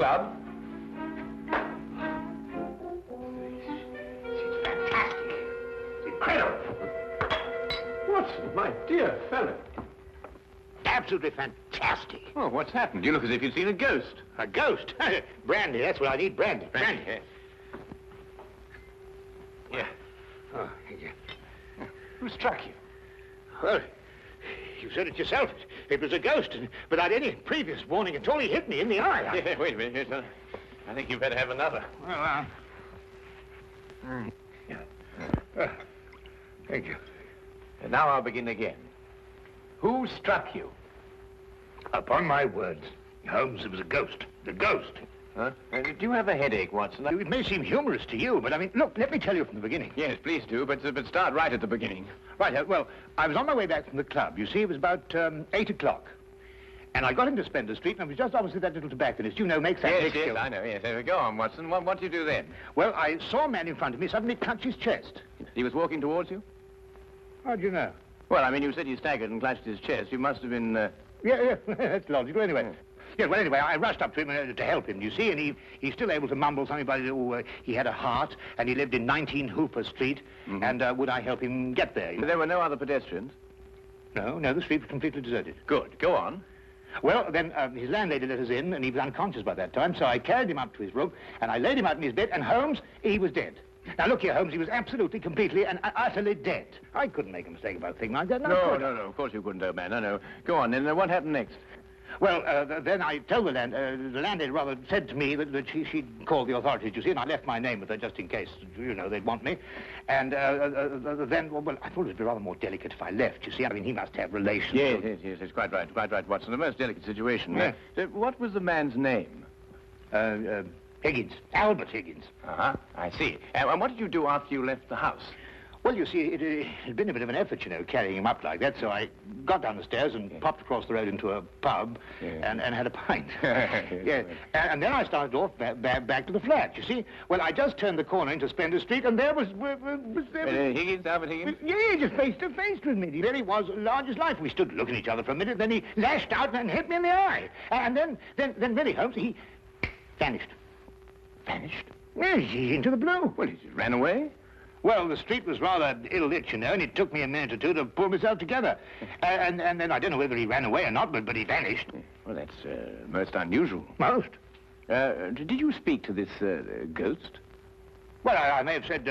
club. It's fantastic. It's incredible. Watson, my dear fellow. Absolutely fantastic. Oh, what's happened? You look as if you'd seen a ghost. A ghost? Brandy, that's what I need, brandy. Brandy. Yeah. Oh, thank you. Who struck you? Well, you said it yourself. It was a ghost, and without any previous warning at all, he hit me in the eye. Yeah, wait a minute. Yes, I think you better have another. Well, thank you. And now I'll begin again. Who struck you? Upon my words, Holmes, it was a ghost. The ghost. Huh? Do you have a headache, Watson? It may seem humorous to you, but I mean, look, let me tell you from the beginning. Yes, please do, but start right at the beginning. Right, well, I was on my way back from the club. You see, it was about 8 o'clock. And I got into Spender Street, and I was just opposite that little tobacconist. You know, makes that Yes, big yes, skill. I know, yes. Go on, Watson. What did you do then? Well, I saw a man in front of me suddenly clutch his chest. He was walking towards you? How do you know? Well, I mean, you said he staggered and clutched his chest. You must have been, Yeah, that's logical. Anyway, yeah, well, anyway, I rushed up to him to help him, you see, and he's still able to mumble something about, he had a heart, and he lived in 19 Hooper Street, and would I help him get there? There were no other pedestrians? No, the street was completely deserted. Good. Go on. Well, then his landlady let us in, and he was unconscious by that time, so I carried him up to his room, and I laid him out in his bed, and Holmes, he was dead. Now, look here, Holmes, he was absolutely, completely, and utterly dead. I couldn't make a mistake about a thing like that. No, of course you couldn't, old man. No. Go on, then. What happened next? Well, then I told the landlady rather said to me that she'd call the authorities, you see, and I left my name with her just in case, you know, they'd want me. And then, well, I thought it would be rather more delicate if I left, you see. I mean, he must have relations. Yes, it's quite right, Watson. The most delicate situation. Yeah. What was the man's name? Higgins. Albert Higgins. Uh-huh, I see. And what did you do after you left the house? Well, you see, it had been a bit of an effort, you know, carrying him up like that, so I got down the stairs and popped across the road into a pub and had a pint. Yeah. And then I started off back to the flat, you see. Well, I just turned the corner into Spender Street, and there was Higgins, Albert Higgins? Yeah, just face to face with me. He really was large as life. We stood looking at each other for a minute, then he lashed out and hit me in the eye. And then really, Holmes, he vanished. Vanished? Yes, he's into the blue. Well, he ran away? Well, the street was rather ill-lit, you know, and it took me a minute or two to pull myself together. And then I don't know whether he ran away or not, but he vanished. Well, that's most unusual. Most. Did you speak to this ghost? Well, I may have said,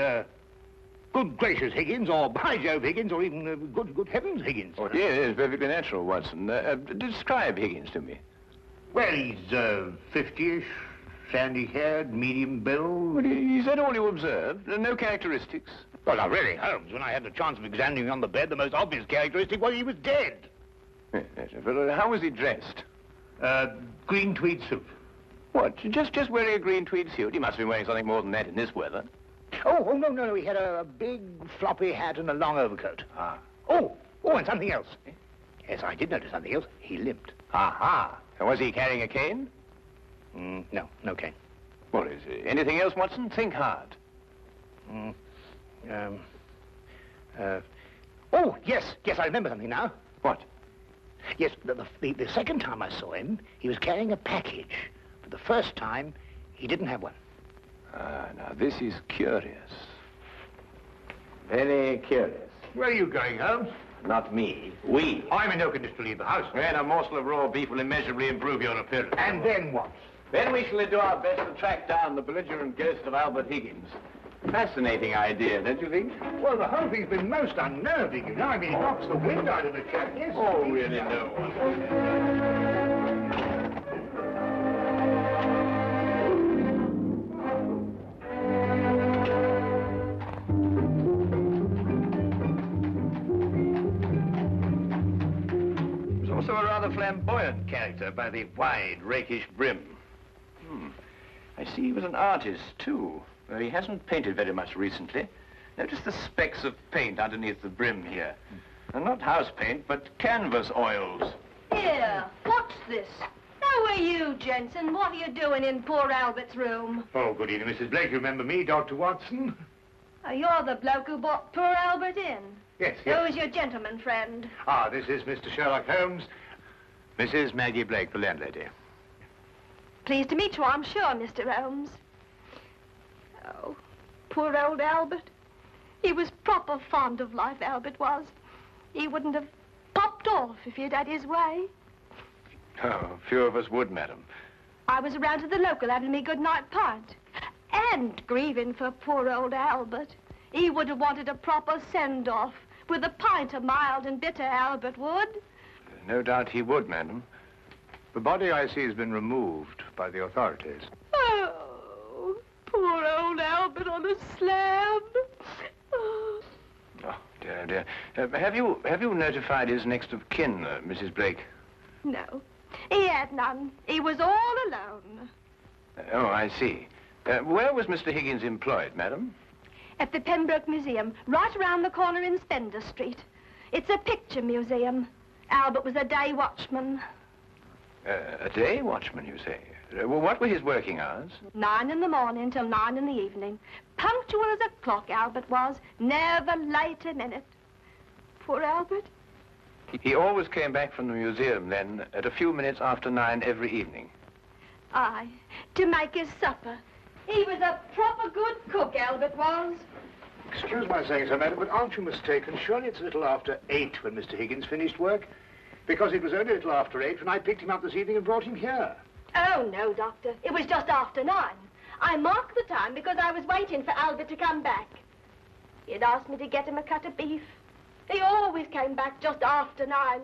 good gracious, Higgins, or by Jove, Higgins, or even good heavens, Higgins. Oh, yes, perfectly natural, Watson. Describe Higgins to me. Well, he's 50-ish. Sandy-haired, medium build. Well, is that all you observed? No characteristics? Well, now, really, Holmes, when I had the chance of examining him on the bed, the most obvious characteristic was he was dead. Yes, but how was he dressed? Green tweed suit. What, just wearing a green tweed suit? He must have been wearing something more than that in this weather. Oh, no, he had a big floppy hat and a long overcoat. Ah. Oh, and something else. Yes, I did notice something else. He limped. Aha. And was he carrying a cane? No cane. Well, is there anything else, Watson? Think hard. Oh, yes, I remember something now. What? Yes, the second time I saw him, he was carrying a package. For the first time, he didn't have one. Now this is curious. Very curious. Where are you going, Holmes? Not me. We. I'm in no condition to leave the house. And a morsel of raw beef will immeasurably improve your appearance. And then what? Then we shall do our best to track down the belligerent ghost of Albert Higgins. Fascinating idea, don't you think? Well, the whole thing's been most unnerving, you know. I mean, it knocks the wind out of the chap, yes. Oh, really, no one. Also a rather flamboyant character by the wide, rakish brim. I see he was an artist, too. He hasn't painted very much recently. Notice the specks of paint underneath the brim here. And not house paint, but canvas oils. Here, what's this? How are you, Jensen? What are you doing in poor Albert's room? Oh, good evening, Mrs. Blake. You remember me, Dr. Watson? Oh, you're the bloke who brought poor Albert in. Yes. Who's your gentleman friend? Ah, this is Mr. Sherlock Holmes. Mrs. Maggie Blake, the landlady. Pleased to meet you, I'm sure, Mr. Holmes. Oh, poor old Albert. He was proper fond of life, Albert was. He wouldn't have popped off if he'd had his way. Oh, few of us would, madam. I was around to the local having me good-night pint. And grieving for poor old Albert. He would have wanted a proper send-off. With a pint of mild and bitter, Albert would. No doubt he would, madam. The body, I see, has been removed by the authorities. Oh, poor old Albert on a slab. Oh. Oh, dear, dear. Have you notified his next of kin, Mrs. Blake? No, he had none. He was all alone. Oh, I see. Where was Mr. Higgins employed, madam? At the Pembroke Museum, right around the corner in Spender Street. It's a picture museum. Albert was a day watchman. A day watchman, you say? Well, what were his working hours? 9 in the morning till 9 in the evening. Punctual as a clock, Albert was. Never late a minute. Poor Albert. He always came back from the museum, then, at a few minutes after 9 every evening. Aye, to make his supper. He was a proper good cook, Albert was. Excuse my saying so, madam, but aren't you mistaken? Surely it's a little after 8 when Mr. Higgins finished work? Because it was only a little after 8 when I picked him up this evening and brought him here. Oh, no, Doctor. It was just after 9. I marked the time because I was waiting for Albert to come back. He'd asked me to get him a cut of beef. He always came back just after 9.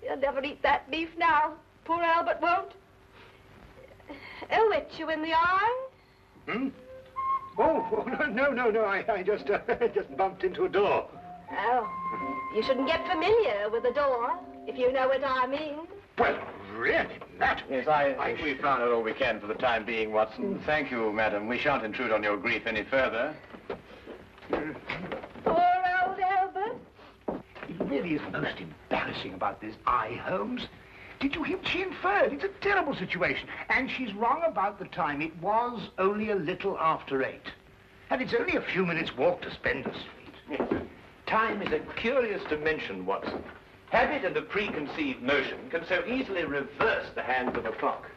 He'll never eat that beef now. Poor Albert won't. He'll hit you in the eye. Hmm? Oh, no. I just bumped into a door. Oh, you shouldn't get familiar with the door, if you know what I mean. Well, really, that... Yes, I think we've found out all we can for the time being, Watson. Thank you, madam. We shan't intrude on your grief any further. Poor old Albert. It really is most embarrassing about this eye, Holmes. Did you hear what she inferred? It's a terrible situation. And she's wrong about the time. It was only a little after 8. And it's only a few minutes' walk to Spender Street. Yes. Time is a curious dimension, Watson. Habit and a preconceived notion can so easily reverse the hands of a clock.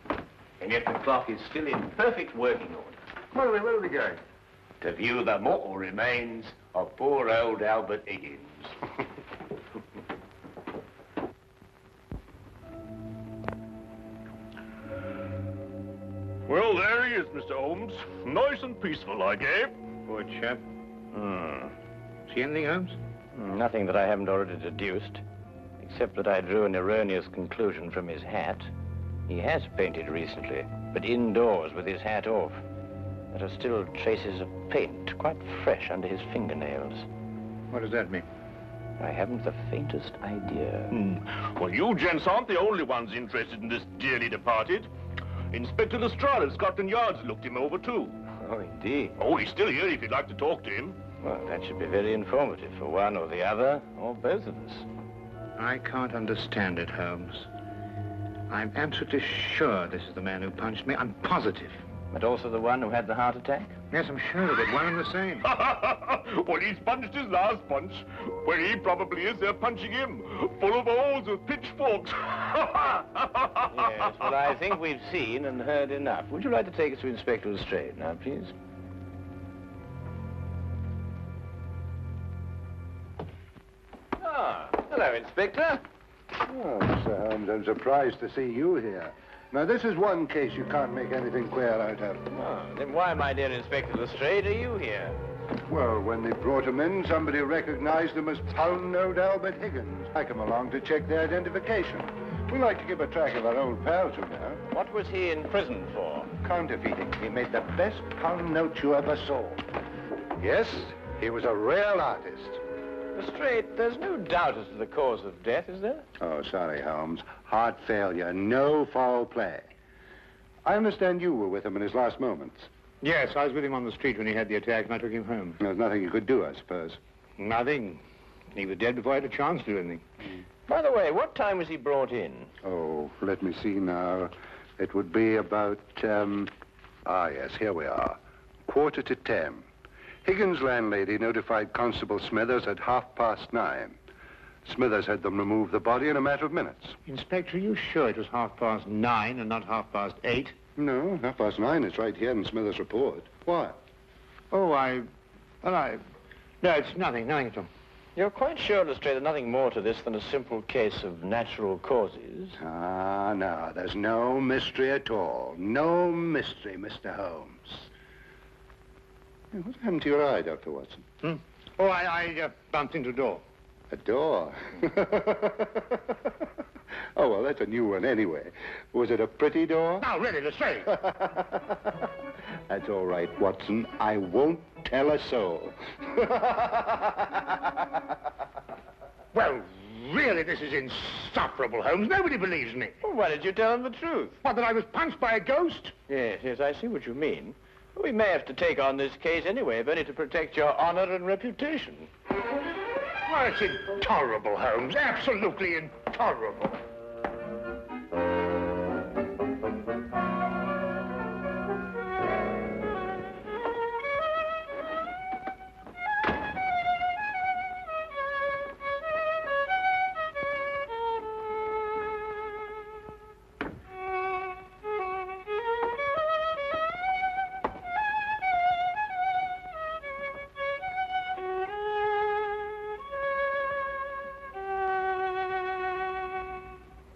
And yet the clock is still in perfect working order. Where are we going? To view the mortal remains of poor old Albert Higgins. Well, there he is, Mr. Holmes. Nice and peaceful, like, eh? Poor chap. See anything, Holmes? Nothing that I haven't already deduced, except that I drew an erroneous conclusion from his hat. He has painted recently, but indoors with his hat off. There are still traces of paint, quite fresh under his fingernails. What does that mean? I haven't the faintest idea. Well, you gents aren't the only ones interested in this dearly departed. Inspector Lestrade of Scotland Yard's looked him over, too. Oh, indeed. Oh, he's still here if you'd like to talk to him. Well, that should be very informative for one or the other, or both of us. I can't understand it, Holmes. I'm absolutely sure this is the man who punched me. I'm positive. But also the one who had the heart attack? Yes, I'm sure of it. One and the same. Well, he's punched his last punch. Where he probably is, they're punching him. Full of holes with pitchforks. Yes, well, I think we've seen and heard enough. Would you like to take us to Inspector Lestrade now, please? Ah, hello, Inspector. Oh, Mr. Holmes, I'm surprised to see you here. Now, this is one case you can't make anything queer out of. Oh, then why, my dear Inspector Lestrade, are you here? Well, when they brought him in, somebody recognized him as pound-note Albert Higgins. I come along to check their identification. We like to keep a track of our old pals, you know. What was he in prison for? Counterfeiting. He made the best pound note you ever saw. Yes, he was a real artist. Lestrade, there's no doubt as to the cause of death, is there? Oh, sorry, Holmes. Heart failure, no foul play. I understand you were with him in his last moments. Yes, I was with him on the street when he had the attack, and I took him home. There's nothing you could do, I suppose. Nothing. He was dead before I had a chance to do anything. By the way, what time was he brought in? Oh, let me see now. It would be about, yes, here we are. 9:45. Higgins' landlady notified Constable Smithers at 9:30. Smithers had them remove the body in a matter of minutes. Inspector, are you sure it was 9:30 and not 8:30? No, 9:30. It's right here in Smithers' report. Why? Oh, no, it's nothing at all. You're quite sure, Lestrade, there's nothing more to this than a simple case of natural causes? Ah, no, there's no mystery at all. No mystery, Mr. Holmes. Hey, what happened to your eye, Dr. Watson? Oh, I bumped into a door. A door? Oh, well, that's a new one anyway. Was it a pretty door? No, really, Lestrade. That's all right, Watson. I won't tell a soul. Well, really, this is insufferable, Holmes. Nobody believes me. Well, why did you tell them the truth? What, that I was punched by a ghost? Yes, I see what you mean. We may have to take on this case anyway, if only to protect your honor and reputation. Well, it's intolerable, Holmes. Absolutely intolerable.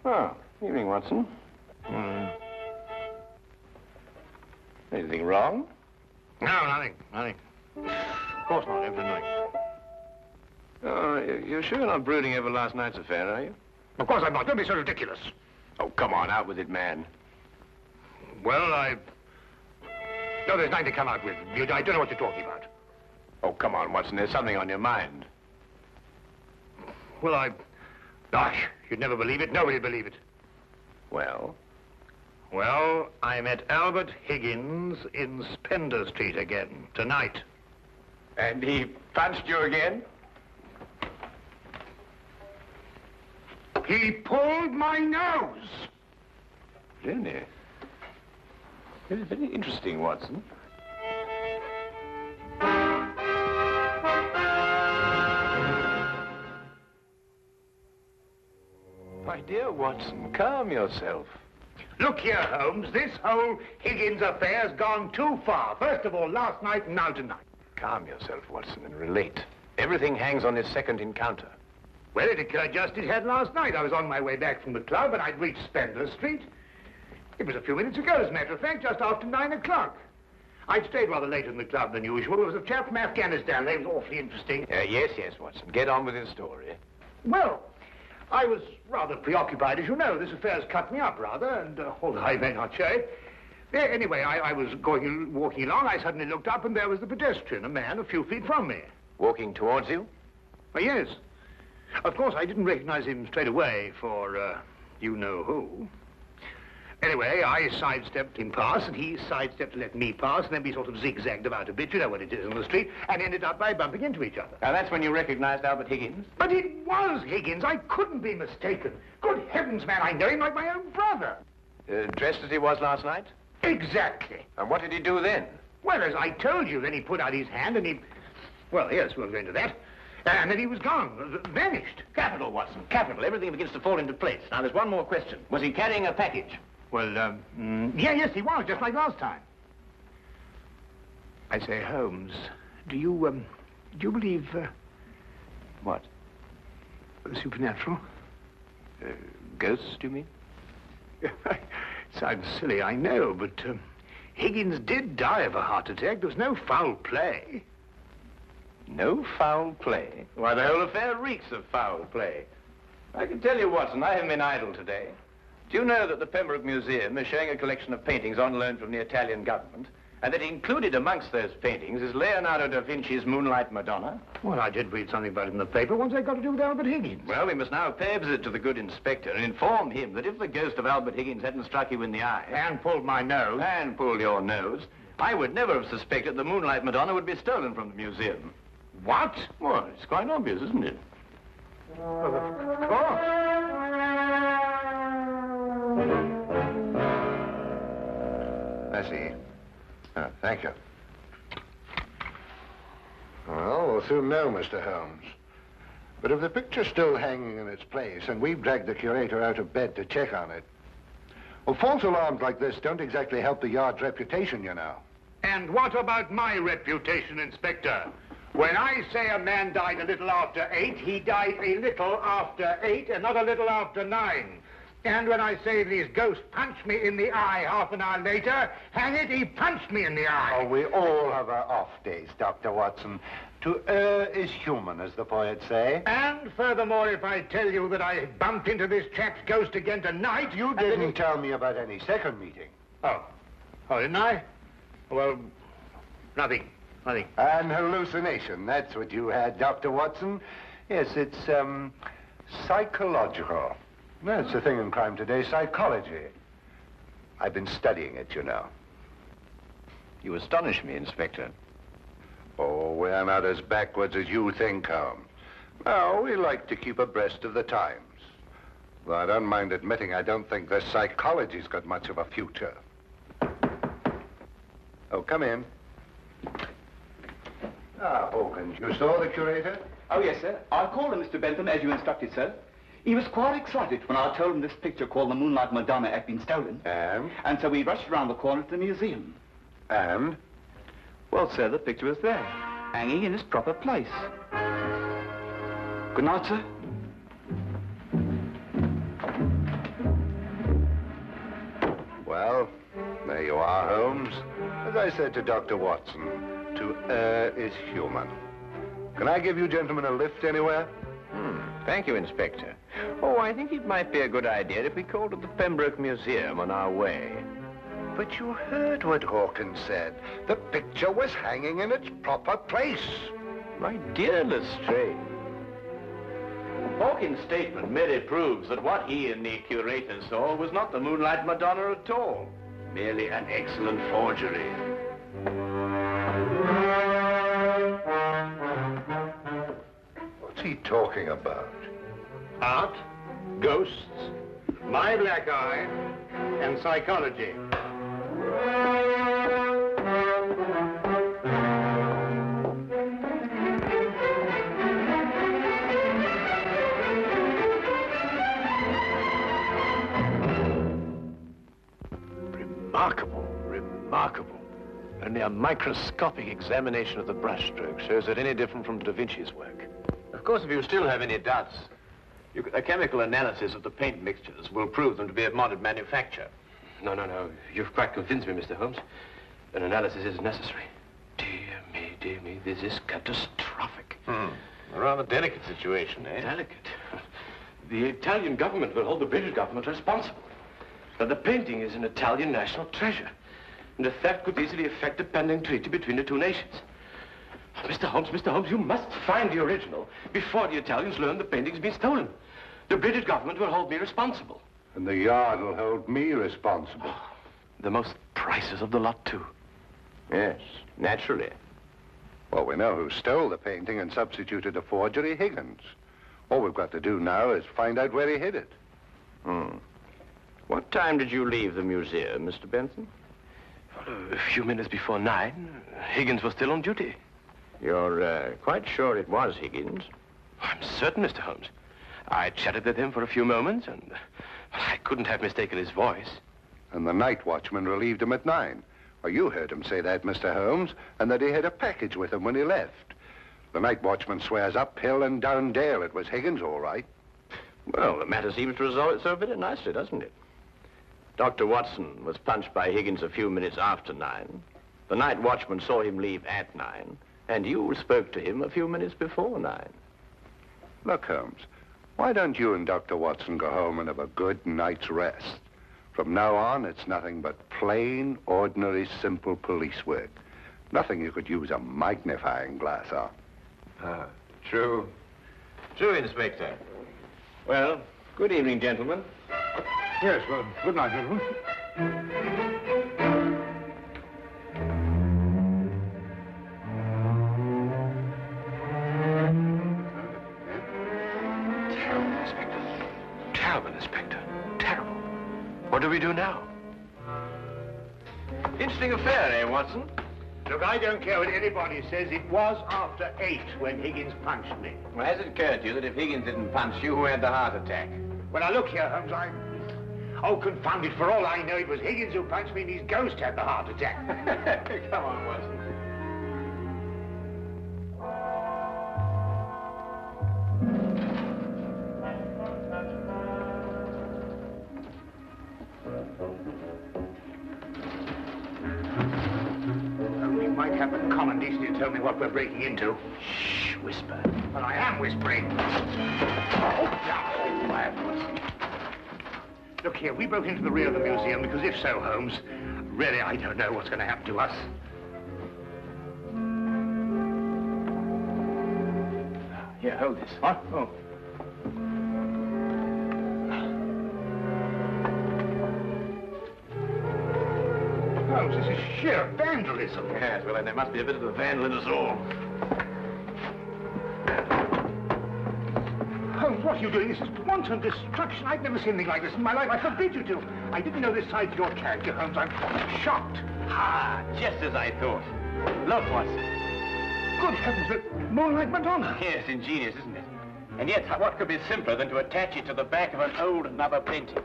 Oh, evening, Watson. Anything wrong? No, nothing. Of course not, everything night. Oh, you're sure you're not brooding over last night's affair, are you? Of course I'm not. Don't be so ridiculous. Oh, come on, out with it, man. Well, No, there's nothing to come out with. I don't know what you're talking about. Oh, come on, Watson, there's something on your mind. Well, Gosh, you'd never believe it. Nobody'd believe it. Well? Well, I met Albert Higgins in Spender Street again, tonight. And he punched you again? He pulled my nose. Really? It is very interesting, Watson. My dear Watson, calm yourself. Look here, Holmes. This whole Higgins affair's gone too far. First of all, last night and now tonight. Calm yourself, Watson, and relate. Everything hangs on this second encounter. Well, it occurred just it had last night. I was on my way back from the club, and I'd reached Spender Street. It was a few minutes ago, as a matter of fact, just after 9 o'clock. I'd stayed rather later in the club than usual. There was a chap from Afghanistan. They was awfully interesting. Yes, Watson. Get on with his story. Well, I was rather preoccupied, as you know. This affair's cut me up, rather, and although I may not show it. Anyway, I was walking along. I suddenly looked up, and there was the pedestrian, a man a few feet from me. Walking towards you? Oh, yes. Of course, I didn't recognize him straight away for, you-know-who. Anyway, I sidestepped him past, and he sidestepped to let me pass, and then we sort of zigzagged about a bit, you know what it is on the street, and ended up by bumping into each other. Now, that's when you recognized Albert Higgins? But it was Higgins. I couldn't be mistaken. Good heavens, man, I know him like my own brother. Dressed as he was last night? Exactly. And what did he do then? Well, as I told you, then he put out his hand, and he... Well, yes, we'll go into that. And then he was gone, vanished. Capital, Watson, capital. Everything begins to fall into place. Now, there's one more question. Was he carrying a package? Well, yes, he was, just like last time. I say, Holmes, do you believe, What? Supernatural? Ghosts, do you mean? Sounds silly, I know, but, Higgins did die of a heart attack. There was no foul play. No foul play? Why, the whole affair reeks of foul play. I can tell you, Watson, I haven't been idle today. Do you know that the Pembroke Museum is showing a collection of paintings on loan from the Italian government, and that included amongst those paintings is Leonardo da Vinci's Moonlight Madonna? Well, I did read something about it in the paper. What's that got to do with Albert Higgins? Well, we must now pay a visit to the good inspector and inform him that if the ghost of Albert Higgins hadn't struck you in the eye... And pulled my nose. And pulled your nose, I would never have suspected the Moonlight Madonna would be stolen from the museum. What? Well, it's quite obvious, isn't it? Well, of course. I see. Oh, thank you. Well, we'll soon know, Mr. Holmes. But if the picture's still hanging in its place, and we've dragged the curator out of bed to check on it, Well, false alarms like this don't exactly help the yard's reputation, you know. And what about my reputation, Inspector? When I say a man died a little after 8, he died a little after 8 and not a little after 9. And when I say this ghost punched me in the eye half an hour later, hang it, he punched me in the eye. Oh, we all have our off days, Dr. Watson. To err is human, as the poets say. And furthermore, if I tell you that I bumped into this chap's ghost again tonight, you Didn't tell me about any second meeting. Oh, didn't I? Well, nothing. An hallucination, that's what you had, Dr. Watson. Yes, it's, psychological. That's the thing in crime today, psychology. I've been studying it, you know. You astonish me, Inspector. Oh, we're not as backwards as you think, Holmes. No, we like to keep abreast of the times. Though I don't mind admitting I don't think the psychology's got much of a future. Oh, come in. Ah, Hawkins, you saw the curator? Oh, yes, sir. I called him, Mr. Bentham, as you instructed, sir. He was quite excited when I told him this picture called the Moonlight Madonna had been stolen. And so we rushed around the corner to the museum. And? Well, sir, the picture was there, hanging in its proper place. Good night, sir. Well, there you are, Holmes. As I said to Dr. Watson, to err is human. Can I give you gentlemen a lift anywhere? Thank you, Inspector. Oh, I think it might be a good idea if we called at the Pembroke Museum on our way. But you heard what Hawkins said. The picture was hanging in its proper place. My dear Lestrade, Hawkins' statement merely proves that what he and the curator saw was not the Moonlight Madonna at all. Merely an excellent forgery. What's he talking about? Art, ghosts, my black eye, and psychology. Remarkable. Only a microscopic examination of the brushstroke shows it any different from Da Vinci's work. Of course, if you still have any doubts, a chemical analysis of the paint mixtures will prove them to be of modern manufacture. No. You've quite convinced me, Mr. Holmes. An analysis is necessary. Dear me, this is catastrophic. A rather delicate situation, eh? Delicate? The Italian government will hold the British government responsible. Now, the painting is an Italian national treasure, and the theft could easily affect the pending treaty between the two nations. Mr. Holmes, you must find the original before the Italians learn the painting's been stolen. The British government will hold me responsible. And the yard will hold me responsible. The most priceless of the lot, too. Yes, naturally. Well, we know who stole the painting and substituted a forgery, Higgins. All we've got to do now is find out where he hid it. What time did you leave the museum, Mr. Benson? Well, a few minutes before 9. Higgins was still on duty. You're quite sure it was Higgins? I'm certain, Mr. Holmes. I chatted with him for a few moments, and I couldn't have mistaken his voice. And the night watchman relieved him at 9. Well, you heard him say that, Mr. Holmes, and that he had a package with him when he left. The night watchman swears up hill and down dale it was Higgins, all right. Well, the matter seems to resolve itself very nicely, doesn't it? Dr. Watson was punched by Higgins a few minutes after 9. The night watchman saw him leave at 9, and you spoke to him a few minutes before 9. Look, Holmes, why don't you and Dr. Watson go home and have a good night's rest? From now on, it's nothing but plain, ordinary, simple police work. Nothing you could use a magnifying glass on. True. True, Inspector. Well, good evening, gentlemen. Yes, well, good night, gentlemen. Terrible, Inspector. Terrible, Inspector. Terrible. What do we do now? Interesting affair, eh, Watson? Look, I don't care what anybody says. It was after 8 when Higgins punched me. Well, has it occurred to you that if Higgins didn't punch you, who had the heart attack? Well, now, look here, Holmes, Oh, confound it, for all I know, it was Higgins who punched me and his ghost had the heart attack. Come on, Watson. We might have the common decency to tell me what we're breaking into. Shh, whisper. Well, I am whispering. Oh, now, quiet, Watson. Look here, we broke into the rear of the museum because if so, Holmes, really, I don't know what's going to happen to us. Here, hold this. What? Oh. Holmes, this is sheer vandalism. Yes, well, then there must be a bit of a vandal in us all. Holmes, what are you doing? This is wanton destruction. I've never seen anything like this in my life. I forbid you to. I didn't know this side to your character, Holmes. I'm shocked. Ah, just as I thought. Look, Watson. Good heavens, the Moonlight Madonna. Yes, ingenious, isn't it? And yet, what could be simpler than to attach it to the back of an old mother painting?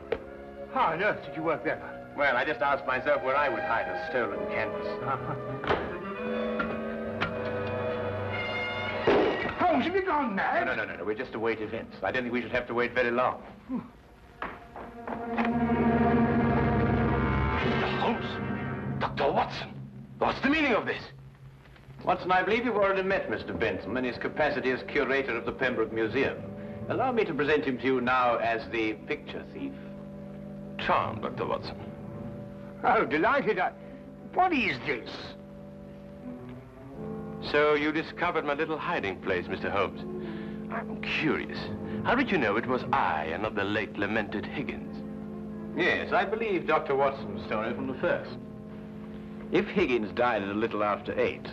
How on earth did you work that out? Well, I just asked myself where I would hide a stolen canvas. Holmes, have you gone mad? No. We're just to wait events. I don't think we should have to wait very long. Holmes! Dr. Watson! What's the meaning of this? Watson, I believe you've already met Mr. Bentham in his capacity as curator of the Pembroke Museum. Allow me to present him to you now as the picture thief. Charmed, Dr. Watson. Oh, delighted. What is this? So you discovered my little hiding place, Mr. Holmes. I'm curious. How did you know it was I and not the late lamented Higgins? Yes, I believe Dr. Watson's story from the first. If Higgins died at a little after 8,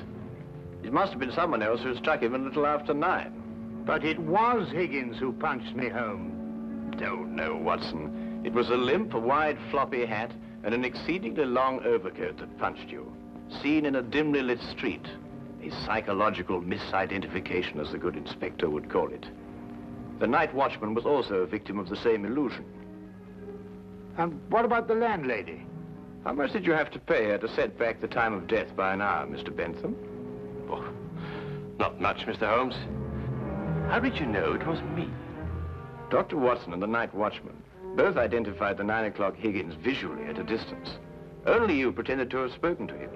it must have been someone else who struck him a little after 9. But it was Higgins who punched me home. Oh, no, Watson. It was a limp, wide, floppy hat and an exceedingly long overcoat that punched you, seen in a dimly lit street. A psychological misidentification, as the good inspector would call it. The night watchman was also a victim of the same illusion. And what about the landlady? How much did you have to pay her to set back the time of death by an hour, Mr. Bentham? Oh, not much, Mr. Holmes. How did you know it was me? Dr. Watson and the night watchman both identified the 9 o'clock Higgins visually at a distance. Only you pretended to have spoken to him.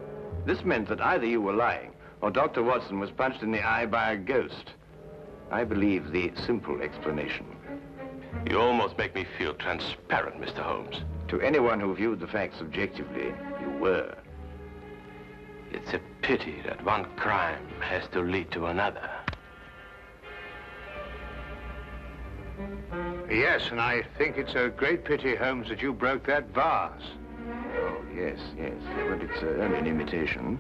This meant that either you were lying or Dr. Watson was punched in the eye by a ghost. I believe the simple explanation. You almost make me feel transparent, Mr. Holmes. To anyone who viewed the facts objectively, you were. It's a pity that one crime has to lead to another. Yes, and I think it's a great pity, Holmes, that you broke that vase. Oh, yes, but it's only an imitation.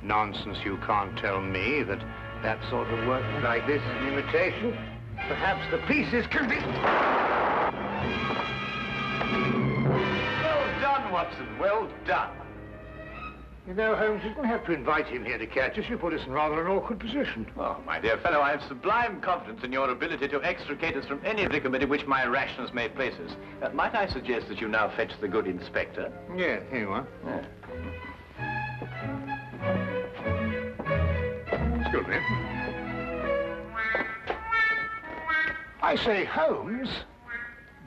Nonsense, you can't tell me that that sort of work like this is an imitation. Perhaps the pieces can be... Well done, Watson, well done. You know, Holmes, you're going to have to invite him here to catch us. You put us in rather an awkward position. Oh, my dear fellow, I have sublime confidence in your ability to extricate us from any predicament in which my rashness may place us. Might I suggest that you now fetch the good inspector? Yeah, here you are. Yeah. Excuse me. I say, Holmes,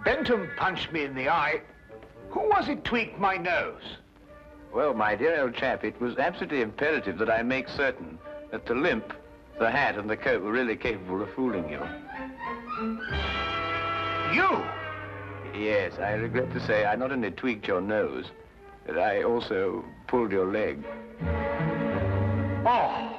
Bentham punched me in the eye. Who was it tweaked my nose? Well, my dear old chap, it was absolutely imperative that I make certain that the limp, the hat, and the coat were really capable of fooling you. You? Yes, I regret to say I not only tweaked your nose, but I also pulled your leg. Oh!